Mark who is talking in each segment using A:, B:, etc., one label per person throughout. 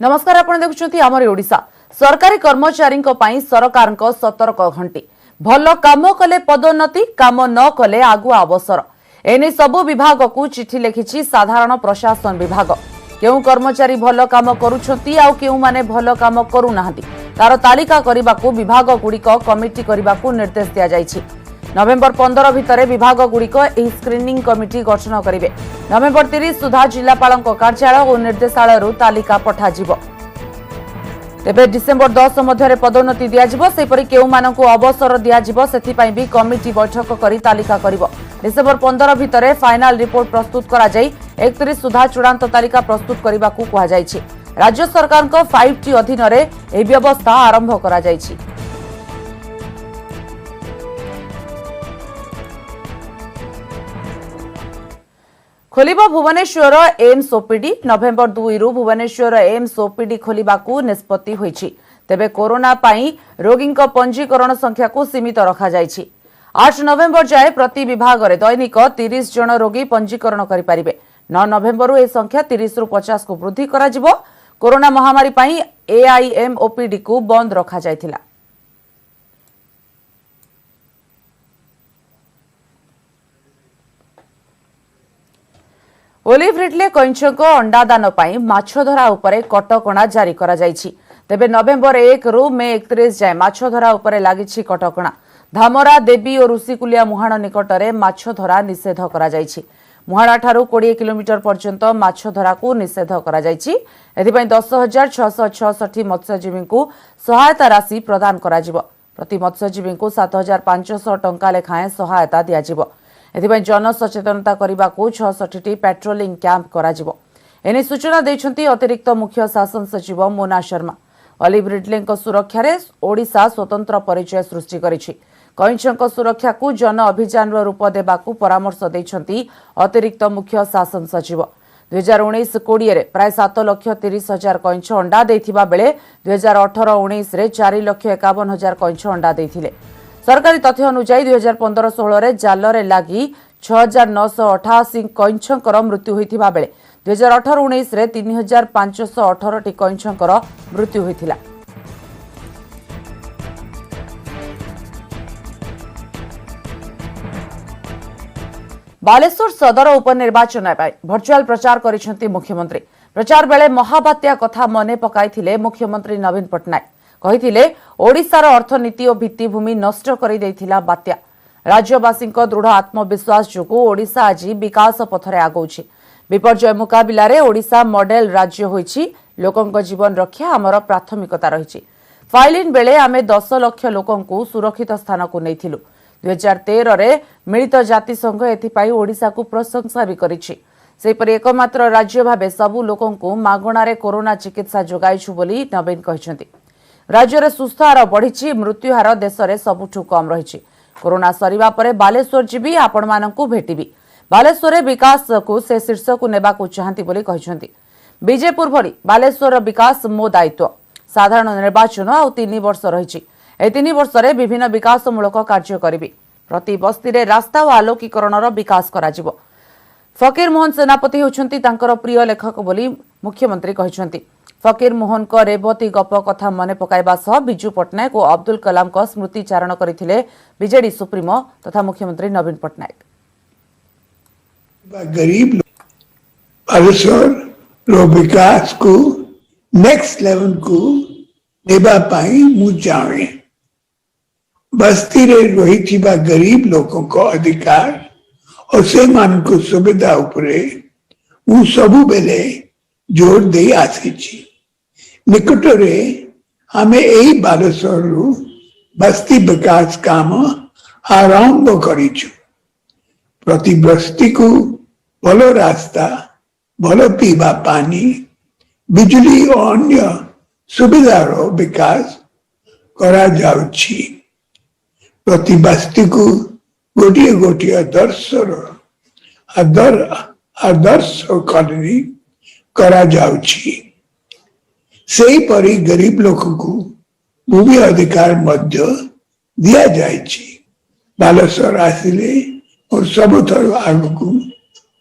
A: नमस्कार आपण देखुछंती हमर ओडिसा सरकारी कर्मचारी सरकार सतर्क घंटी भल काम कले पदोन्नति काम न कले आगुआ अवसर एने सबु विभाग को चिठी लिखिछि साधारण प्रशासन विभाग केउ कर्मचारी भल काम करूछंती आ केउ माने भल काम करू नाहंती तार तालिका करबाकू विभाग गुड़िक कमिटी करबाकू निर्देश दिया जायछि। नवेम्बर 15 भितर विभाग गुड़िक एही स्क्रीनिंग कमिटी गठन करिवे। नवेम्बर 30 सुधा जिलापालक कार्यालय और निर्देशालय तालिका पठाजिबो। तेबे डिसेम्बर 10 मध्य पदोन्नति दियाजिबो सेपरि केउमानकु अवसर दियाजिबो सेथिपई भी कमिटी बैठक करी तालिका करिबो। डिसेम्बर 15 भितर फाइनल रिपोर्ट प्रस्तुत करा जाई 31 सुधा चूड़ांत तालिका प्रस्तुत करबाकू कहा जायछि। राज्य सरकार को 5T अधीन रे एही व्यवस्था आरंभ करा जायछि। खोलिबा भुवनेश्वर एम्स ओपीडी नवेम्बर 2 रु भुवनेश्वर एम्स ओपीडी खोलिबाकू निष्पत्ति होईछि। तेबे कोरोना पाई रोगी पंजीकरण संख्या को सीमित रखा जायछि। 8 नवेम्बर जाए प्रति विभाग रे दैनिक 30 जन रोगी पंजीकरण करि परिबे। 9 नवेम्बर ए संख्या 30 रु 50 को वृद्धि करा जिवो। कोरोना महामारी पाई एआईएम ओपीडी को बंद रखा जायथिला। ओलिव रिडले कइंचको अंडादान पाई माछधरा उपरे कटकणा जारी करा जायछि। तेबे नवेम्बर 1 रु मे 31 जाए माछधरा उपरे लागिछि कटकणा। धामरा देवी और ऋषिकुलिया मुहाण निकटरे माछधरा निषेध करा जायछि। मुहाणा ठारू 20 किलोमीटर पर्यंत माछधरा को निषेध करा जायछि। एथिपई 10,666 मत्स्यजीवी को सहायता राशि प्रदान करा जिवो। प्रति मत्स्यजीवी को 7,500 टंका लेखाएं सहायता दिया जिवो। एथिपई जन सचेतनता करने को 66 पेट्रोलिंग कैंप करा जिवो। एने सूचना दैछंती अतिरिक्त मुख्य शासन सचिव मोना शर्मा। ओलिव रिडले सुरक्षा रे ओडिशा स्वतंत्र परिचय सृष्टि करिछि। कइंचक सुरक्षा को जन अभियान रूप देबाकू परामर्श दैछंती अतिरिक्त मुख्य शासन सचिव। 2019-20 रे प्राय 7,30,000 कइंच अंडा देथिबा बेले 2018-19 रे 4,51,000 कइंच अंडा देथिले। सरकारी तथ्य अनुसार 2015-16 रे जाल रे लागी 6,988 कइंचकर मृत्यु होइथिबा बेले 2018-19 रे 3,518 कइंचकर मृत्यु होइथिला। बालेश्वर सदर उपनिर्वाचन भर्चुआल प्रचार करिसेंती मुख्यमंत्री। प्रचार बेले महाबात्या कथा मने पकाइथिले मुख्यमंत्री नवीन पटनायक। कहिथिले ओडिशार अर्थनीति और भित्तिभूमि नष्ट करि दैथिला बात्या। राज्यवासी दृढ़ आत्मविश्वास जोगु ओडिशा आज विकास पथरे आगौछि। विपर्यय मुकाबिला रे ओडिशा मॉडल राज्य होइछि। लोकंक जीवन रक्षा हमर प्राथमिकता रहिछि। फाइलिन बेले आमे 10 लाख लोकंकु सुरक्षित स्थान को नैथिलु। 2013 रे मिलित जातिसंघ एथिपाई ओडिशा को प्रशंसा भी करिछि। सेपरि एकमात्र राज्य भाबे सबु लोकंकु मागणारे कोरोना चिकित्सा जोगाइछु बोली नवीन कहिसेंती। राज्य रे सुस्थ हार बढ़िछि। मृत्यु हार देश रे सबुठु कम रहिछि। कोरोना सरिबा परे बालेश्वर जीबी आपण मानकु भेटिबी। बालेश्वर रे विकास को से शीर्ष को नेबा को चाहंती बोली कहिसेंती। बीजेपुर भली बालेश्वर विकास मो दायित्व। साधारण निर्वाचन आ 3 वर्ष रहिछि। ए 3 वर्ष रे विभिन्न विकासमूलक कार्य करिबी। प्रति बस्ती रे रास्ता और आलोकीकरणर विकास करा जिवो। फकीर मोहन सेनापति होछंती तांकर प्रिय लेखक बोली मुख्यमंत्री कहिसेंती। फकीर मोहन को रेवती गप कथा मने पकाइबा सह बिजू पटनायक और अब्दुल कलाम को स्मृति चारण करथिले बीजेडी सुप्रीमो तथा मुख्यमंत्री नवीन पटनायक।
B: गरीब बालेश्वर रो विकास को नेक्स्ट लेवल को नेबा पाई मु जाने बस्ती रे रहिथिबा गरीब लोगों को अधिकार और से मान को सुविधा उपरे मु सबु बेले जोर दे आसीछि। निकटरे हमें एही बालेश्वर रु बस्ती विकास काम आरंभ करिछु। प्रति बस्ती को भलो रास्ता भलो पीवा पानी बिजली और अन्य सुविधार विकास करा जाउछि। प्रति बस्ती को गोटिए गोटिए आदर्श कॉलोनी करा जाउछि। सेही परी गरीब लोक को भूमि अधिकार मध्य दिया जाइछि। बालेश्वर आसिले और सबुथर आगु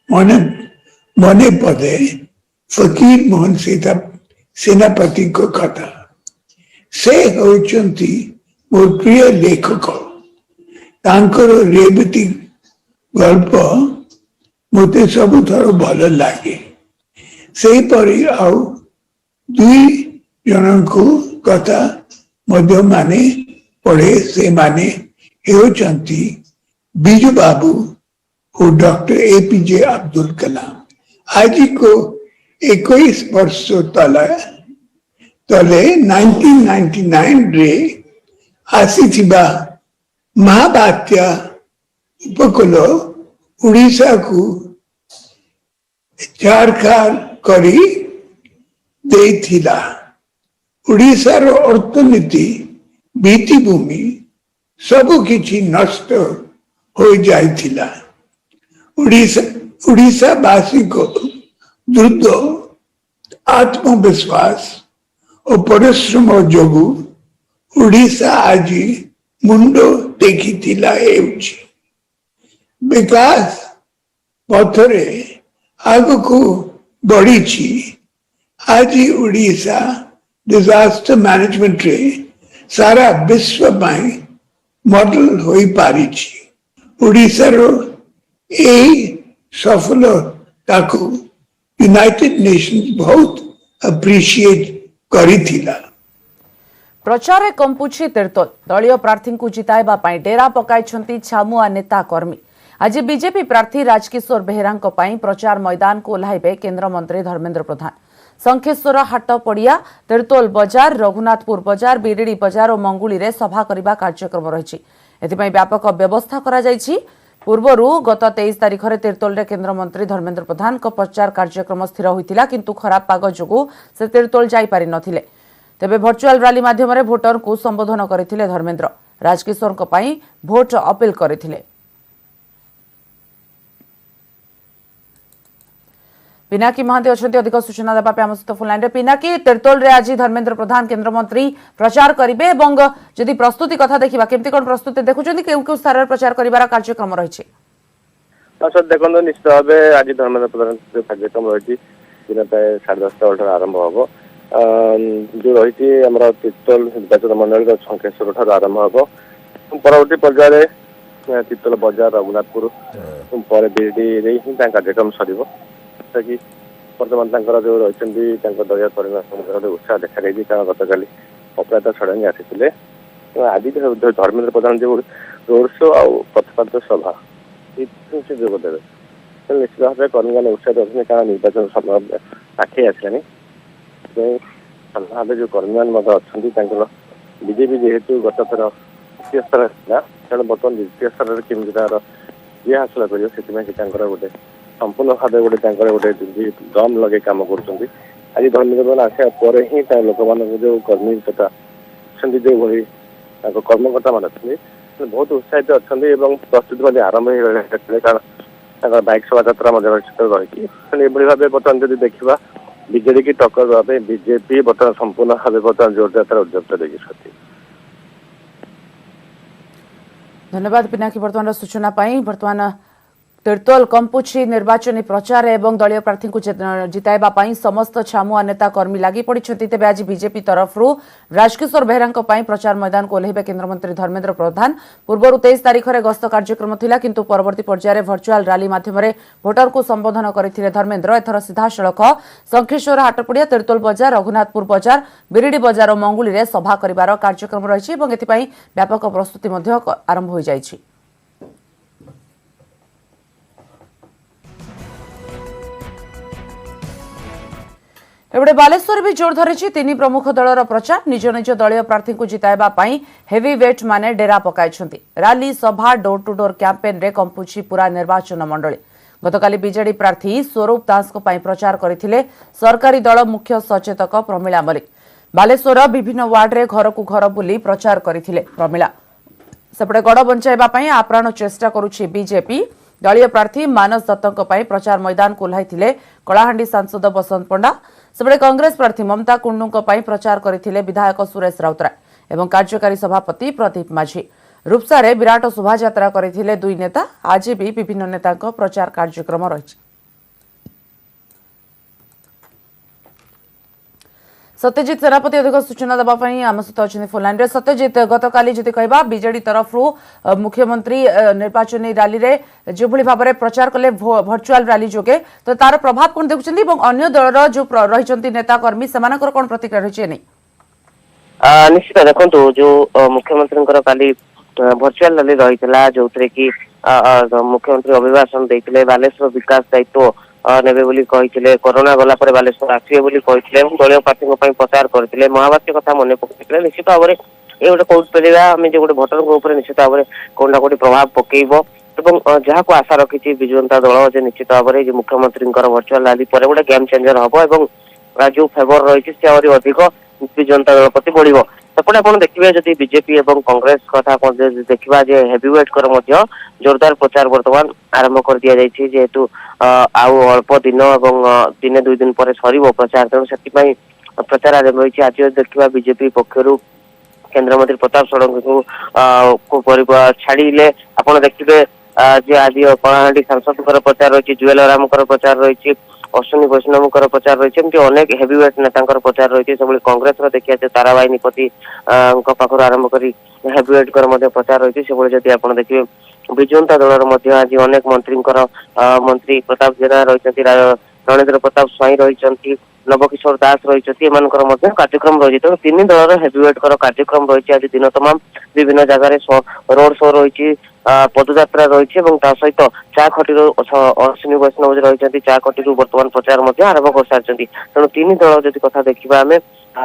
B: मने पदे फकीर मोहन सेनापति को कथा से होचंती मोर प्रिय लेखक तांकर रेवती गल्प मते सबुथर भल लगे से परी आउ दुई जन को कथा मध्य माने पढ़े से माने हेउचंती बिजू बाबू और डॉक्टर एपीजे अब्दुल कलाम आज को 21 वर्ष तले 1999 रे आसीथिबा महाबात्या उपकूल उड़ीसा को झारखार करी देथिला उड़ीसार अर्थनीति भित्तिभूमि सबु किछि नष्ट हो जाइथिला उड़ीसा वासी को द्रुत आत्मविश्वास और परिश्रम जोगु उड़ीसा आज मुंड देखिथिला हेउछि विकास पथरे आगको बढ़ी आज उड़ीसा डिजास्टर मैनेजमेंट रे सारा विश्व में मॉडल हो पारी उड़ीसा रो सफलता को यूनाइटेड नेशंस बहुत अप्रिशिएट करिथिला।
A: प्रचार कंपुछि तीर्तोल दलीय प्रार्थी को जिताइबा पई डेरा पकाइछंती छामुआ नेता कर्मी आज बीजेपी प्रार्थी राजकिशोर बेहेरा प्रचार मैदान को ओह्लाइबे केंद्र मंत्री धर्मेंद्र प्रधान शंखेश्वर हाट पड़िया तीर्तोल बजार रघुनाथपुर बजार बिरिडी बजार और मंगुली रे सभा करबा कार्यक्रम रहिछि एथिपई व्यापक व्यवस्था करा जाइछि पूर्वरु गत 23 तारिख रे तीर्तोल रे केंद्र मंत्री धर्मेंद्र प्रधान को प्रचार कार्यक्रम स्थिर होइतिला किंतु खराब पाग जोगु से तीर्तोल जाई पारि नथिले तेबे वर्चुअल रैली माध्यम रे भोटर को संबोधन करथिले धर्मेंद्र राजकिशोर को पई भोट अपील करथिले। पिनाकी महांती अच्छी अधिक सूचना देवाई आम सहित फोन लाइन पिनाकी तीर्तोल रे आज धर्मेंद्र प्रधान केंद्र मंत्री प्रचार करेंगे जदि प्रस्तुति कथा देखा केमती कौन प्रस्तुति देखुं क्यों स्तर में प्रचार कर कार्यक्रम रही
C: सर देखो निश्चित भाव आज धर्मेंद्र प्रधान कार्यक्रम रही दिन प्राय 10:30 आरंभ हम जो रही तीर्तोल निर्वाचन मंडल शंखेश्वर ठार आरंभ हम परवर्ती पर्यायर तीर्तोल बजार रघुनाथपुर पर बिरडी ही कार्यक्रम सर कि बर्तमान जो रही दलिया कर्मी उत्साह देखा गई कारण गतकाली अपराध छड़ाई आसी आज धर्मेंद्र प्रधान जो रोड शो आ पथपात सभा से जोगदेवे निश्चित भाव कर्मी मैंने उत्साहित अच्छे कारण निर्वाचन समय आखि आसलानी भाव जो कर्मी मैंने अच्छा बीजेपी जेहेतु गत थर द्वितीय स्तर तेणु बर्तमान द्वितीय स्तर में केमी तार ये हासिल कर गोटे संपूर्ण भाव गोटे दम लगे कम कर आज धर्मेंद्र आसा पर ही लोक मान जो कर्मी तथा अच्छा जो भाई कर्मकर्ता मान अच्छे बहुत उत्साहित अच्छा प्रस्तुति आरंभ हो कारण बाइक शोभा रही भाव बर्तमान जब देखा बीजेडी की टक्कर देवाई बीजेपी बर्तमान संपूर्ण भाव बर्तमान जोर यात्रा उद्यत देखिए।
A: धन्यवाद पिनाकी वर्तमान सूचना वर्तमान तीर्तोल कंपुछि निर्वाचनी प्रचार एवं दलीय प्रार्थी को जिताइबा पई समस्त छामुआ नेता कर्मी लगी पड़िछथि तेबे आज बीजेपी तरफरु राजकिशोर बेहेरा प्रचार मैदान को ओह्लाइबे केंद्र मंत्री धर्मेंद्र प्रधान पूर्व 23 तारिख रे गस्त कार्यक्रम थिला किंतु परवर्ती पर्यायर वर्चुअल रैली माध्यम रे भोटर को संबोधन करथिले धर्मेंद्र एथर सीधा सड़क शंखेश्वर हाटपड़िया तीर्तोल बजार रघुनाथपुर बजार बिरिडी बजार और मंगुली रे सभा करिवार कार्यक्रम रहिछि एवं एथिपई व्यापक प्रस्तुति मध्ये आरंभ हो जाइछि। एबडे बालेश्वर भी जोर धरिछि तीन प्रमुख दलर प्रचार निज निज दलीय प्रार्थी को जिताइबा पई हेवी वेट माने डेरा पकाइछंती रैली सभा डोर टू डोर कैंपेन रे कंपुछि पूरा निर्वाचन मंडली गतकाली बीजेडी प्रार्थी स्वरूप दास को पई प्रचार करथिले सरकारी दल मुख्य सचेतक प्रमिला मलिक बालेश्वर विभिन्न वार्ड रे घर को घर बुली प्रचार करथिले प्रमिला सेपटे गड़ बंचाइबा पई आप्राण चेष्टा करूछि बीजेपी दलीय प्रार्थी मानस दत्तक पई प्रचार मैदान को ओह्लाइथिले कलाहांडी सांसद बसंत पंडा सेपटे कांग्रेस प्रार्थी ममता कुंडू प्रचार करथिले विधायक सुरेश राउतराय एवं कार्यकारी सभापति प्रदीप माझी रूपसारे विराट शोभायात्रा करथिले दुई नेता आज भी विभिन्न नेता प्रचार कार्यक्रम रही। सत्यजित सेनापति अधिक सूचना देवाई आम सहित अच्छे फोन लाइन सत्यजित गतकाली जदि कहबा बीजेडी तरफ मुख्यमंत्री निर्वाचन रैली रे जो भाव में प्रचार कले भर्चुआल रैली जोगे तो तार प्रभाव कौन देखुं अन्य दलर जो रही नेता कर्मी से कौन प्रतिक्रिया रही
D: निश्चित देखो जो मुख्यमंत्री काली भर्चुआल रैली रही जो कि मुख्यमंत्री अभिभाषण देते बालेश्वर विकास दायित्व नेबे बोली कहिथिले कोरोना गला पर बालेश्वर आसीबे बोली कहिथिले दलीय प्रार्थी प्रचार करथिले महावाक्य कथा मन पकड़े निश्चित भाव में ये गोटे कौट पेलिया आम जो गोटे भोटर ऊपर निश्चित भाव में कोना कोटी प्रभाव पकेइबो एवं जहाँ को आशा रखी विजु जनता दल जे निश्चित भाव में मुख्यमंत्री भर्चुआल रैली पर गोटे गेम चेंजर हम एवं जो फेवर रही से अधिक विजु जनता दल प्रति बढ़ सेपटे आप देखिए जदि बीजेपी और कांग्रेस कथा देखा हेवीवेट कर जोरदार प्रचार बर्तमान आरंभ कर दि जाइए जेहेतु आउ अल्प दिन और दिने दुई दिन पर सर प्रचार तेणु से प्रचार आरंभ होती आज देखा बीजेपी पक्षर केन्द्रमंत्री प्रताप षडंगी को छाड़े आप देखिए आज कलाहां सांसद प्रचार रही जुएल राम प्रचार रही अश्विनी वैष्णव प्रचार रही अनेक हेवीवेट नेता प्रचार रही है कांग्रेस देखिए ताराबाई निपति पाखर आरंभ कर हेवीवेट प्रचार रही है जदि आप देखिए विजु जनता दल आज अनेक मंत्री प्रताप जेना रही रणेन्द्र प्रताप स्वाई रही नवकिशोर दास रही कार्यक्रम रही तेणु तीन दल हेवीवेट कार्यक्रम रही आज दिन तमाम विभिन्न जगह रोड शो रही पदयात्रा रही सहित चा खटी अश्विनी वैष्णव रही चा खटी बर्तमान प्रचार आरंभ कर सारी तेणु तीन दल जब कथा देखा आम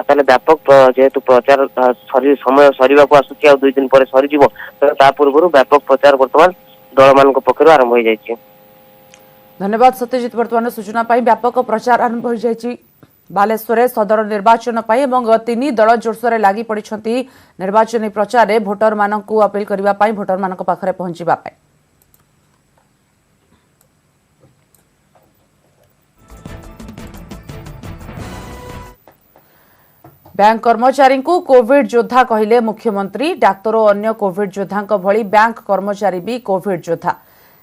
D: ताले व्यापक जेहेतु प्रचार समय सरीवा को आसुची आ 2 दिन पर सरीजिवो ता पूर्व व्यापक प्रचार बर्तमान दल मान पक्षर आरंभ हो जाइए।
A: धन्यवाद सत्यजित वर्तमान सूचना पाई व्यापक प्रचार आरंभ हो जाइए बालेश्वर सदर निर्वाचन पाई एवं तीन दल जोरसोर लगी पड़ी निर्वाचन प्रचार भोटर मानक अपील करने भोटर मान पाखरे पहुंचवा पाई। बैंक कर्मचारी को कोविड योद्धा कहले मुख्यमंत्री डाक्तर और अन्य कोविड योद्धा भली बैंक कर्मचारी भी कोविड योद्धा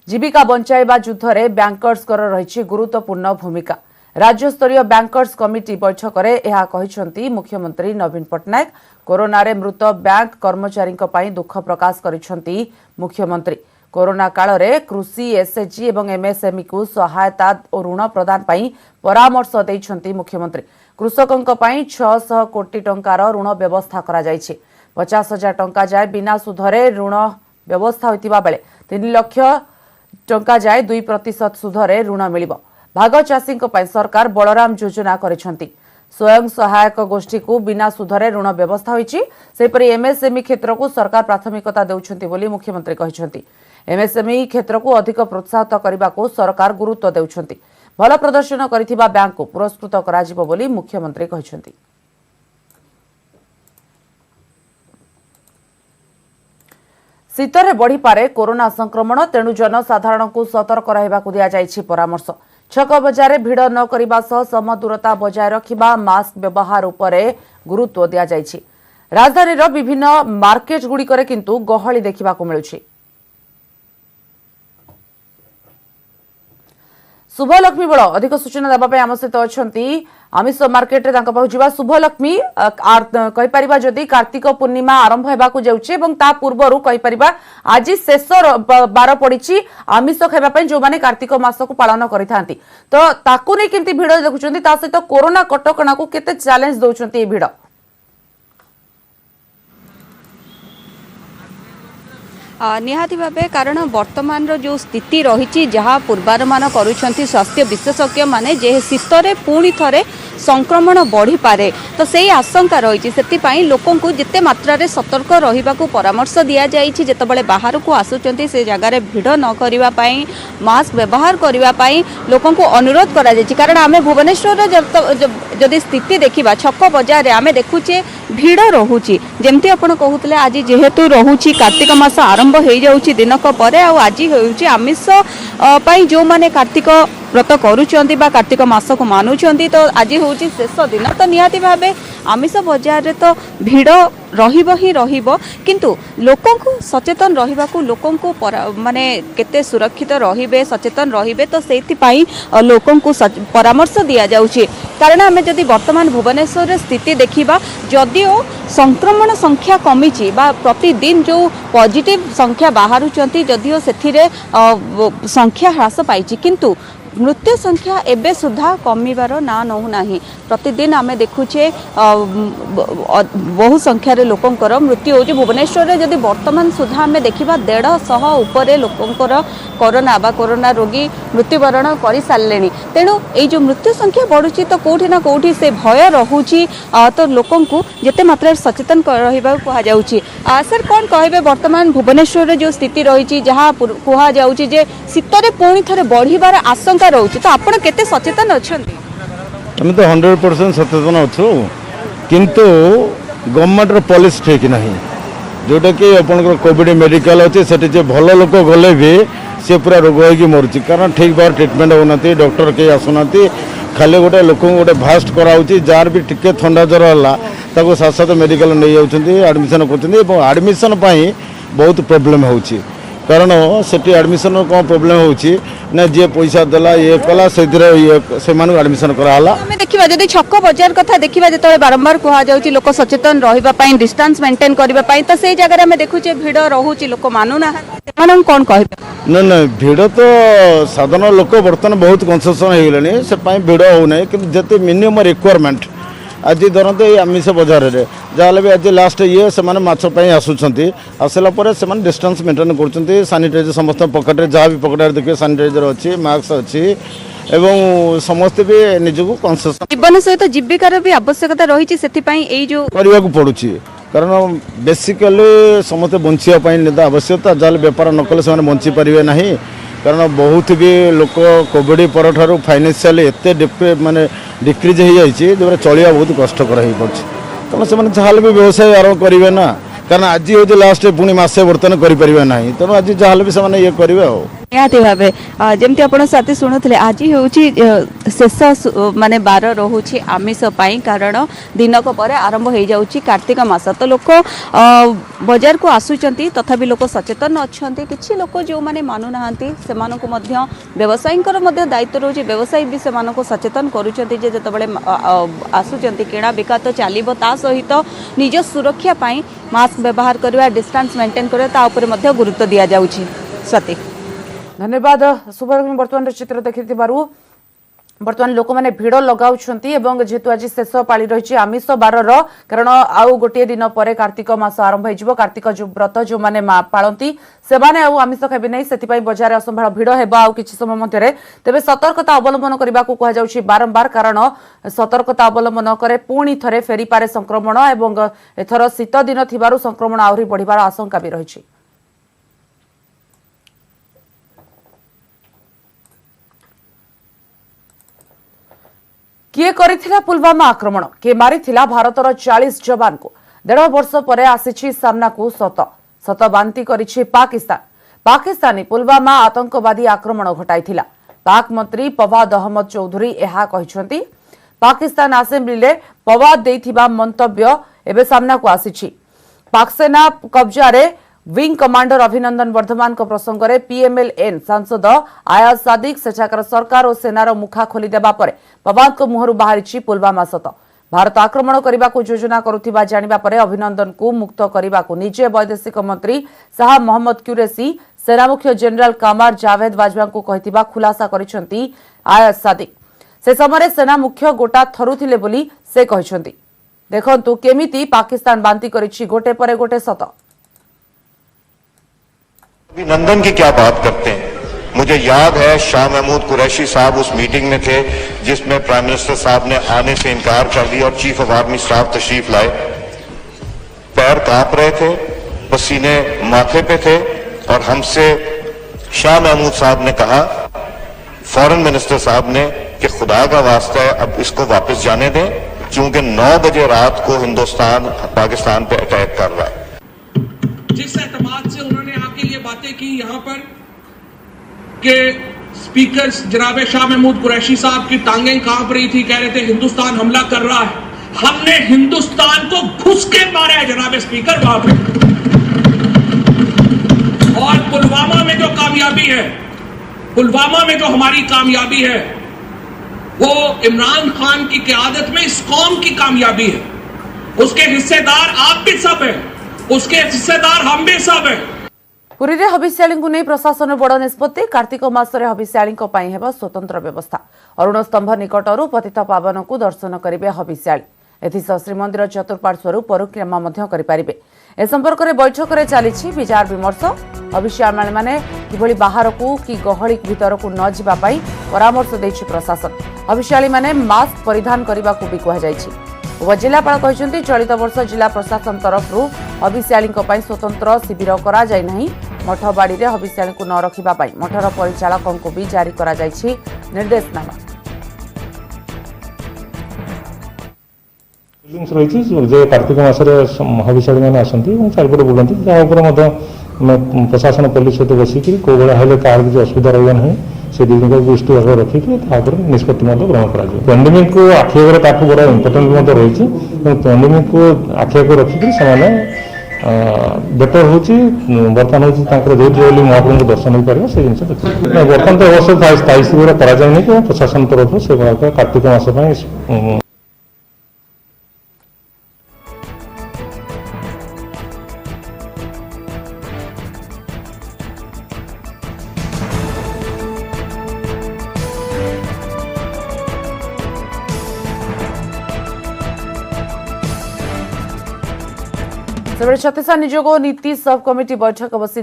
A: जीविका बंचाइबा युद्ध में बैंकर्स रही गुरुत्वपूर्ण भूमिका राज्यस्तरीय बैंकर्स कमिटी बैठक में मुख्यमंत्री नवीन पट्टनायक कोरोना रे मृत बैंक कर्मचारी दुख प्रकाश करिसेंती मुख्यमंत्री कोरोना काल रे कृषि एसएचजी और एमएसएमई को सहायता और ऋण प्रदान पाई परामर्श देइछंती मुख्यमंत्री कृषकों 600 कोटी टंकार ऋण व्यवस्था करा जाइछे 50,000 टंका जाए बिना सुधरे ऋण व्यवस्था होइतिबा बेले 3 लाख टंका जाए 2% सुधरे ऋण मिलिबो भाग चाषी सरकार बलराम योजना करिसेंती स्वयं सहायक गोष्ठी को बिना सुधरे ऋण व्यवस्था होइछि सेपरि एमएसएमई क्षेत्र को सरकार प्राथमिकता देउछंती बोली मुख्यमंत्री कहिसेंती एमएसएमई क्षेत्र को अधिक प्रोत्साहित करने को सरकार गुरुत्व देउछंती भल प्रदर्शन करिथिबा बैंक को पुरस्कृत कराजिबो बोली मुख्यमंत्री कहिसेंती। शीतरे बढ़ी पारे कोरोना संक्रमण तेणु जनसाधारण को सतर्क रहबाकू दिया जाइछि परामर्श छक बजार भिड़ न करबा सह सम दूरता बजाय रखिबा मास्क व्यवहार उपरे गुरुत्व दिया जाइछि राजधानीर विभिन्न मार्केट गुड़िकरे किंतु गहली देखिबाकू मिलुछि। शुभलक्ष्मी बड़ अधिक सूचना देवाई आम सहित अच्छा आमिष मार्केट जा शुभलक्ष्मी कहीपर जदि कार्तिक पूर्णिमा आरंभ होगा जाऊँगी पूर्वर कहीपर आज शेष बार पड़ी आमिष खावाई जो मैंने कार्तिक मास को पालन करें तो ताकू नहीं केमती भिड़ देखुं सहित कोरोना कटकणा को केते चैलेंज दौरान ये भिड़
E: निहाती भावे कारण वर्तमान जो स्थिति रही जहाँ पूर्वानुमान करुँच स्वास्थ्य विशेषज्ञ माने जे शीतरे पुणी थे संक्रमण बढ़ी पारे तो सही आशंका रही से लोकों को जिते मात्रा सतर्क रहा परामर्श दि जाए जितेबाला बाहर को आसुँच से जगार भिड़ न करने मास्क व्यवहार करने लोकों को अनुरोध कर कारण आम भुवनेश्वर जदि स्थिति देखा छक बजार आम देखुचे भिड़ रोचे जमती आप कहते आज जेहेतु रोचे कार्तिक मास आरंभ हो जाऊँगी दिनक पर आज हो आमिष जो मैंने कार्तिक व्रत करुँच कार्तिक मास को मानुंट तो आज हूँ शेष दिन तो निहाती भावे आमिष बजार रे तो भिड़ रहिबो ही रहिबो किंतु लोकों को सचेतन रहिबाकू लोकों को माने केते सुरक्षित रहिबे सचेतन रहिबे तो सेति पई लोकों को परामर्श दिया जाउची कारण आमे जदि वर्तमान भुवनेश्वर स्थिति देखिबा जदिओ संक्रमण संख्या कमिची बा प्रतिदिन जो पॉजिटिव संख्या बाहरुचंती जदिओ सेथिरे संख्या ह्रास पाइची किंतु मृत्यु संख्या एबे सुधा कमिबार ना नहु नाही प्रतिदिन आमे देखुचे बहु संख्यार लोकंकर मृत्यु होची भुवनेश्वर जदि वर्तमान सुधा आमे देखिबा 150 उपरे लोकंकर कोरोना बा कोरोना रोगी मृत्युवरण कर सारे तेणु ये जो मृत्यु संख्या बढ़ुची तो कौटी ना कौटी से भय रहुची तो लोकों को जिते मात्रा सचेतन रहिबा कहा जाउची सर कौन कहबे वर्तमान भुवनेश्वर जो स्थिति रही जहाँ कहा जाउची जे शीतरे पुणी थरे बढ़िबार आशंका रहुची तो आपण केते सचेतन अछंती
F: हम तो 100% सचेतन अच्छु किंतु गवर्नमेंट पॉलिसी ठीक नहीं जोटा कि अपन कोविड मेडिकल अच्छे से भल लोक गले भी सी पूरा रोग होगी मरुची कारण ठीक भाव ट्रिटमेंट होना डॉक्टर कहीं आसुना खाली गोटे लोक गोटे भास्ट कराऊँच जार भी टिके थंडा ज्वर है साथ साथ मेडिकल नहीं जाऊँच आडमिशन कर आडमिशन बहुत प्रोब्लेम होची कारण सेठी आडमिशन कौन प्रोब्लेम होची ना जी पैसा देला ये कला से आडमिशन कराला
E: देखा जब छक बजार कथा देखा जो बारंबार कह जाऊँगी लोक सचेतन रही डिस्टेंस मेंटेन करने तो से जगह में देखुचे भिड़ रोचे लोक मानुना कौन कह
F: ना भिड़ तो साधारण लोक बर्तमान बहुत कनसेसन हो गले से भिड़ होना कि जिते मिनिमम रिक्वायरमेंट आज धरते आमिष बजार में जहाँ भी आज लास्ट ये से माछपाई आसुँच आसला से डिस्टेंस मेंटेन कर सानिटाइजर समस्त पकेट जहाँ भी पकेट देखिए सानिटाइजर अच्छी मास्क अच्छी एवं समस्ते भी निजक कनसेसन
E: जीवन सहित जीविकार भी आवश्यकता रही से जो
F: करने को पड़ुची कारण बेसिकली समस्ते बचापी निदा आवश्यकता जहाँ बेपार न कले से बची पारे ना कारण बहुत भी लोक कोविड पर फाइनेंशियल एत माने डिक्रिज हो जाए चलिया बहुत कष्टकर हो पड़े तेना से जहाँ भी व्यवसाय आरंभ करेंगे ना कारण आज हूँ लास्ट पुणी मसे बर्तमान करेंगे ना तेणु आज जहाँ भी से ये करेंगे
E: निहाती भावे जमती आप साथी शुणुले आज हूँ शेष माने बार रोचे आमिष कारण दिनक पर आरंभ हो जाऊँगी कार्तिक मास तो लोक बजार को आसुचंती तथापि लोक सचेतन अच्छा किसी लोक जो मैंने मानुना से व्यवसायी दायित्व रोचे व्यवसायी भी से सचेतन करुँचे आसुचंती किणा बिका तो चलो ता सहित निज सुरक्षा मास्क व्यवहार करवा डिस्टेंस मेंटेन करवा गुरुत्व दि जाऊँगी स्वाति
A: धन्यवाद सुभलक्ष्मी बर्तमान चित्र देखि बर्तमान लोक मैंने भिड़ लगाउछंती एवं जेहेतु आज शेष पाली रही आमिष बारर कारण आउ गोटे दिन पर कार्तिक मास आरंभ हो कार्तिक जो व्रत जो मैंने पालती से माने आमिष खाइबे नहीं से बजार असंभाल भिड़ हेबा आउ किछि समय मध्य तेबे सतर्कता अवलंबन करने को कह जाउछि बारंबार कारण सतर्कता अवलंबन करे पुणी थरे फेरी पारे संक्रमण एवं एथर शीत दिन थिबारु संक्रमण आहुरी बढ़िबार आशंका भी रही। किए करिथिला पुलवामा आक्रमण किए मारिथिला भारतर 40 जवान को 1.5 वर्ष पर आसीछि सामना को सत बांती करिछि पाकिस्तानी पुलवामा आतंकवादी आक्रमण घटाइथिला पाक मंत्री पवाद अहमद चौधरी एहा कहिसंती पाकिस्तान असेंबली ले पवाद देइथिबा मंतव्य एबे सामना को आसीछि पाक सेना कब्जा रे विंग कमांडर अभिनंदन वर्धमान को प्रसंग में पीएमएलएन सांसद आयाज सादिक सेठाकर सरकार और सेनार मुखा खोली देबा परे पवाद को मुहरु बाहरी पुलवामा सत भारत आक्रमण करने को योजना करुथिबा जानिबा परे अभिनंदन को मुक्त करने को निजे वैदेशिक मंत्री शाह मोहम्मद कुरैशी सेना मुख्य जनरल कामार जावेद बाजवा को कहिथिबा खुलासा करिसंती आयाज सादिक से समय सेना मुख्य गोटा थरुथिले बोली से कहिसंती देखंतु केमिति पाकिस्तान बांती करिछि गोटे परे गोटे सत
G: अभिनंदन की क्या बात करते हैं। मुझे याद है शाह महमूद कुरैशी साहब उस मीटिंग में थे जिसमें प्राइम मिनिस्टर साहब ने आने से इनकार कर दिया और चीफ ऑफ आर्मी स्टाफ तशरीफ लाए। पैर कांप रहे थे, पसीने माथे पे थे और हमसे शाह महमूद साहब ने कहा, फॉरेन मिनिस्टर साहब ने, कि खुदा का वास्ता है अब इसको वापस जाने दें क्योंकि 9 बजे रात को हिंदुस्तान पाकिस्तान पे अटैक कर रहा है।
H: जिस एतमाद से उन्होंने आके ये बातें की यहाँ पर कि स्पीकर जनाब शाह महमूद कुरैशी साहब की टांगें कांप रही थी, कह रहे थे हिंदुस्तान हमला कर रहा है, हमने हिंदुस्तान को घुस के मारा है जनाब स्पीकर वहां पे। और पुलवामा में जो कामयाबी है, पुलवामा में जो हमारी कामयाबी है, वो इमरान खान की क़यादत में इस कौम की कामयाबी है। उसके हिस्सेदार आप भी सब हैं, उसके हिस्सेदार हम भी सब हैं।
A: पुरी रे हबिष्याली को नहीं प्रशासन बड़ निष्पत्ति। कार्तिक मासरे हबिष्याली स्वतंत्र व्यवस्था। अरुण स्तंभ निकटरू पतित पावन को दर्शन करेंगे हबिष्याली। एथिसह श्रीमंदिर चतुर्पार्श्वरू परिक्रमा करेंगे। ए संपर्क में बैठक में चली विचार विमर्श। हबिष्याली माने किभली बाहर को कि गहली भीतर को न जावाई परामर्श देछि प्रशासन। हबिष्याली माने मास्क परिधान करने को भी कहुଯାଇଛି। उपजिलापाल कहते चलित वर्ष जिला प्रशासन तरफ हबिष्याली स्वतंत्र शिविर करा जाय नहीं। मठबाड़ी में हबिष्याली को न रखा मठर परिचालकों को भी जारी करा जायछि निर्देशनामा।
I: रही जो कार्तिक मसरे हबिष्याली मैंने आसती चारिपटे बुलाती जहाँ प्रशासन पुलिस सहित बसिक कौ भाई क्या किसी असुविधा रहा से दिन को दृष्टि रखिक निष्पत्ति ग्रहण कर पेंडेमिक को आखि आगे ताकू बड़ा इम्पोर्टाट रही पेंडेमिक को आखि आगे रखिक बेटर हूँ बर्तमान हूँ जो महाप्रभु को दर्शन हो पार से जिन देखिए बर्तमान तो अवश्य स्थायी शिविर कराଯାए कि प्रशासन तरफ से कार्तिक मास
A: सेबरे छत्तीसगढ़ निजोग नीति सब कमिटी बैठक बसी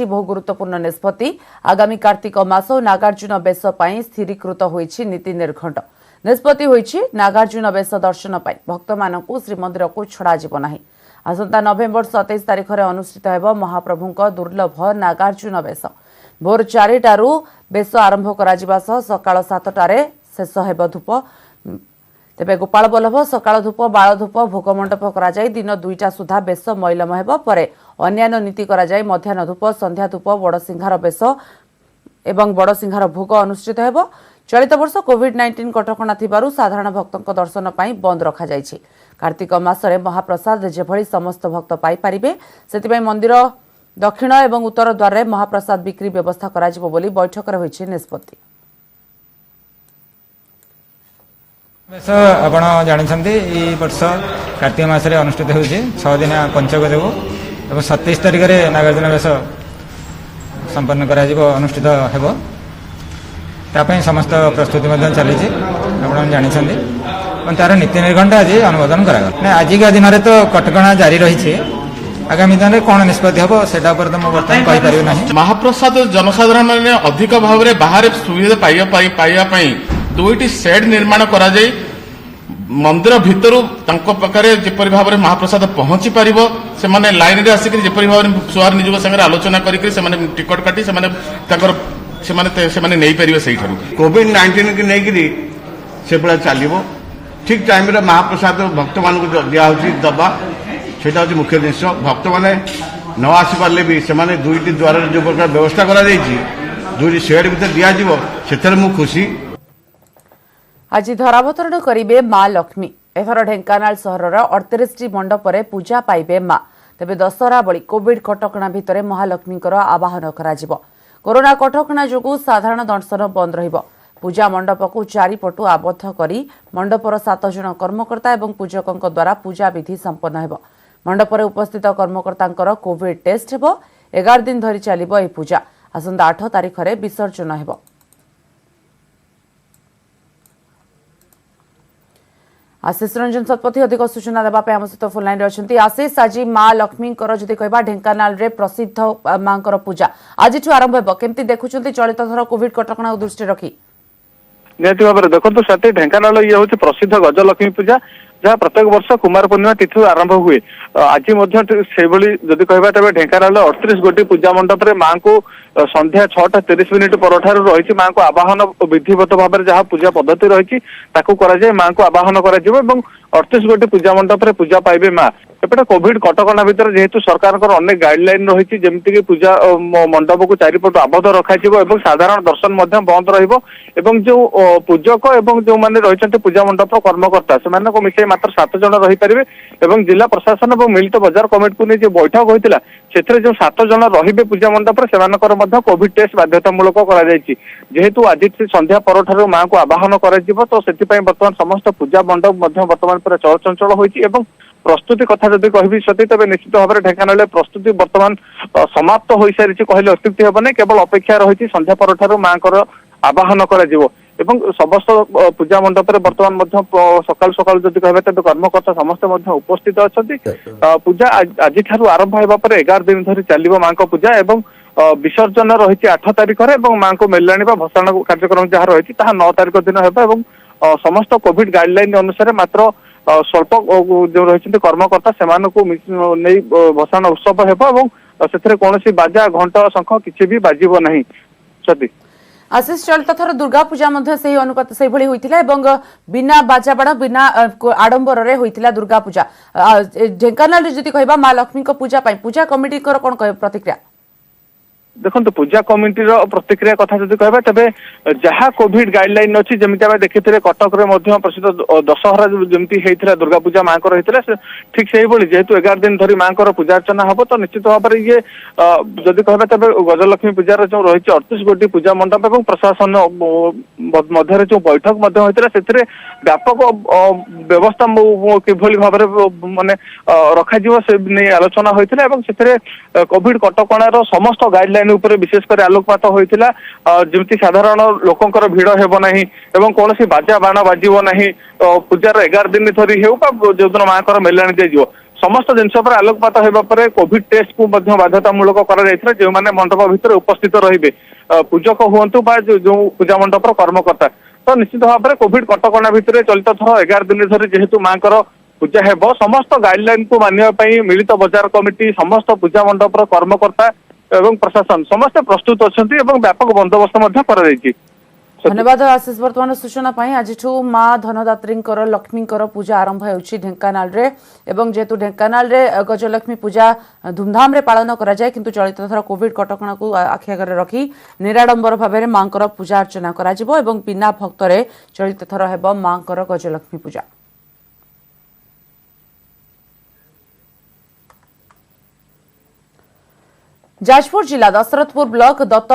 A: बहु गुरुत्वपूर्ण निष्पत्ति। आगामी कार्तिक मास और नागार्जुन बेश स्थिरीकृत होईछि नीति निर्घंट। निष्पत्ति होईछि नागार्जुन बेश दर्शन भक्त मानकु श्रीमंदिर को छड़ा जिवो नाही। आसंता नवेम्बर 27 तारिख में अनुष्ठित हेबो महाप्रभुंक दुर्लभ नागार्जुन बेश। भोर 4टारू बेश आरंभ करा सकाळ 7टारे शेष हेबो धूप। तेबे गोपाल बल्लभ सकाळ धूप बाल धूप भोगमंडप कराई दिन 2टा सुधा बेश मैलम हेबो। परे अन्यान्य नीति कराई मध्याह्न धूप संध्या धूप बड़सिंहार बेश एवं बड़सिंहार भोग अनुष्ठित हेबो। चलित वर्ष कोविड-19 कटकणा थिबारु साधारण भक्तों दर्शन पाई बंद रखा जायछि। कार्तिक मासरे महाप्रसाद जेभଳି समस्त भक्त पाई पारिबे सेतिबे मंदिर दक्षिण एवं उत्तर द्वार रे महाप्रसाद बिक्री व्यवस्था करा जिवो बोली बैठक रे होइछि निष्पत्ति।
J: बेस आपण जानते ये वर्ष कार्तिक मासरे अनुष्ठित हो 6 दिन पंचक देव और 27 तारिख में नागार्जुन बेस संपन्न करा अनुष्ठित हेबो। तापई समस्त प्रस्तुति चली आप जानते तार नीति निर्घंट आज अनुमोदन करागला। आजिका दिन में तो कटकणा जारी रही। आगामी दिन में कौन निष्पत्ति हम से तो मुझे बर्तमान कहीपर ना।
K: महाप्रसाद जनसाधारण मैंने अधिक भाव में बाहर सुविधा पाइबा 2टी शेड निर्माण करा जाय मंदिर भितर पाखे जेपरी भाव में महाप्रसाद पहुंची पार से लाइन रे आसिक जेपरी भाव में सुआर निजोग संगे आलोचना करके टिकट काटी से नहीं पारे से
L: कोविड-19 की नहीं से भाया चलो ठीक टाइम महाप्रसाद भक्त मान दिया दबा सेटा हूँ मुख्य जिन भक्त मैंने न आसी पारे भी से 2टी द्वार जो प्रकार व्यवस्था करा 2टी शेड भर दिज्व से खुशी।
A: आज धरावतरण करेंगे माँ लक्ष्मी। एथर ढेंकानाल सहर 38 मंडपर पूजा पाइबे माँ। तेबे दशहरा बड़ी कोविड कटकणा भितर महालक्ष्मी आवाहन करा। कोरोना कटकणा जोगु साधारण दर्शन बंद रहिबो। पूजा मंडप को चारिपटु आबद्ध करी मंडपर 7 जन कर्मकर्ता एवं पूजकों द्वारा पूजा विधि संपन्न हेबो। मंडपर उपस्थित कर्मकर्ता कोविड टेस्ट हेबो। 11 दिन धरी चलिबो ए पूजा। आसंता 8 तारिख में विसर्जन हेबो। आशीष रंजन शतपथी अधिक सूचना देवाई आम सहित फोन लाइन अच्छी। आशीष आज माँ लक्ष्मी जदि कह ढेंकानाल रे प्रसिद्ध माँ पूजा आज आरंभ हो केमती देखुं चलित थर कोविड कटकणा दृष्टि रखी
M: निहती भाव में देखो से ढेंकानाल ये हूँ प्रसिद्ध गजलक्ष्मी पूजा जहाँ प्रत्येक वर्ष कुमार पूर्णिमा तिथि आरंभ हुए। आज जदि कह तेज ढेंकानाल 38 गोटी पूजा मंडप में माँ को संध्या 6:30 पर रही माँ को आवाहन विधिवत भाव में जहाँ पूजा पद्धति रही माँ को आवाहन कर 38 गोटी पूजा मंडप में पूजा पाइबे माँ। एपटे कोविड कटकणा भितर जेहेतु सरकार अनेक गाइडलाइन रही जमीक पूजा मंडप को चारिपट आबद्ध रखा साधारण दर्शन बंद रहिबो। जो पूजक एवं जो माने रही पूजा मंडप कर्मकर्ता से मिसे मात्र 7 जन रही पारिबे एवं जिला प्रशासन और मिलित बजार कमिटी को नहीं बैठक होता से जो 7 जन रही पूजा मंडप से कोविड टेस्ट बाध्यतामूलक जेहेतु आज संध्या पर माँ को आवाहन कर तो से बर्तमान समस्त पूजा मंडप बर्तमान पूरा चलचंचल होती प्रस्तुति कथा जदि कहि सती तबे निश्चित भाव में ढेंकानाल प्रस्तुति बर्तमान समाप्त हो सारी कहले अत्युक्ति हेब नहीं केवल अपेक्षा रही संध्या पर माँ आवाहन कर समस्त पूजा मंडप बर्तमान सकाल सकाल जदि कहे तेज कर्मकर्ता समस्ते उपस्थित अच्छा पूजा आज आरंभ होगा 11 दिन धरी चलो माँ पूजा एवं विसर्जन रही 8 तारिख माँ को मेलाणी भसाण कार्यक्रम जहाँ रही 9 तारिख दिन होगा समस्त कोविड गाइडलाइन अनुसार मात्र स्वल्प जो रही कर्मकर्ता से भसाण उत्सव होगा कौन बाजा घंट शंख किसी भी बाजिब नहीं सती
A: आशीष चलित थर दुर्गा पूजा से अनुपात से बिना बाजाबाण बिना आडंबर दुर्गा पूजा ढेंकानाल जदि कहबा माँ लक्ष्मी पूजा पूजा कमिटी कौन प्रतिक्रिया
M: देखो पूजा कमिटी प्रतिक्रिया कथा जदि कहबा तबे जहाँ कोविड गाइडलाइन अच्छी जमी देखी कटक प्रसिद्ध दशहरा जमी होता दुर्गा पूजा माँ को रही ठीक से जेहेतु 11 दिन धरी माँ को पूजा अर्चना हम तो निश्चित भाव में ये जदि कहबा तबे गजलक्ष्मी पूजार जो रही 38 गोटी पूजा मंडप और प्रशासन मध्य जो बैठक होता से व्यापक व्यवस्था किभली भाव माने रखा से नहीं आलोचना होता कोविड कटकणार समस्त गाइडलाइन ऊपर विशेषकर आलोकपात होता जमी साधारण लोकंर भिड़ हेब नहीं एवं कौन बाजा बाण बाजिब नहीं पूजार 11 दिन धरी हो जो दिन माँ को मेलाणी दिज्व समस्त जिन आलोकपात होगा कोविड टेस्ट को बाध्यतामूलक जो मैंने मंडप भितर उपस्थित रे पूजक हूँ जो पूजा मंडप कर्मकर्ता तो निश्चित भाव में कोविड कटकणा भितर चलित थर 11 दिन धरी जेहेतु माँ को पूजा हेब समस्त गाइडलाइन को मानिबा मिलित बजार कमिटी समस्त पूजा मंडप कर्मकर्ता एवं प्रशासन समस्त प्रस्तुत अच्छा व्यापक बंदोबस्त कर
A: धन्यवाद आशीष वर्तमान सूचना आज माँ धनदात्री लक्ष्मी पूजा आरंभ होउछि ढेंकानाल रे एवं जेतु ढेंकानाल रे गजलक्ष्मी पूजा धूमधाम रे पालन करा जाय किंतु चलित थर कोविड कटकणा को आखि आगे रखी निराडंबर भाव में माँ पूजा अर्चना करा जिवो एवं बिना भक्तरे चलित थर हेब माँ गजलक्ष्मी पूजा। जाजपुर जिला दशरथपुर ब्लॉक दत्त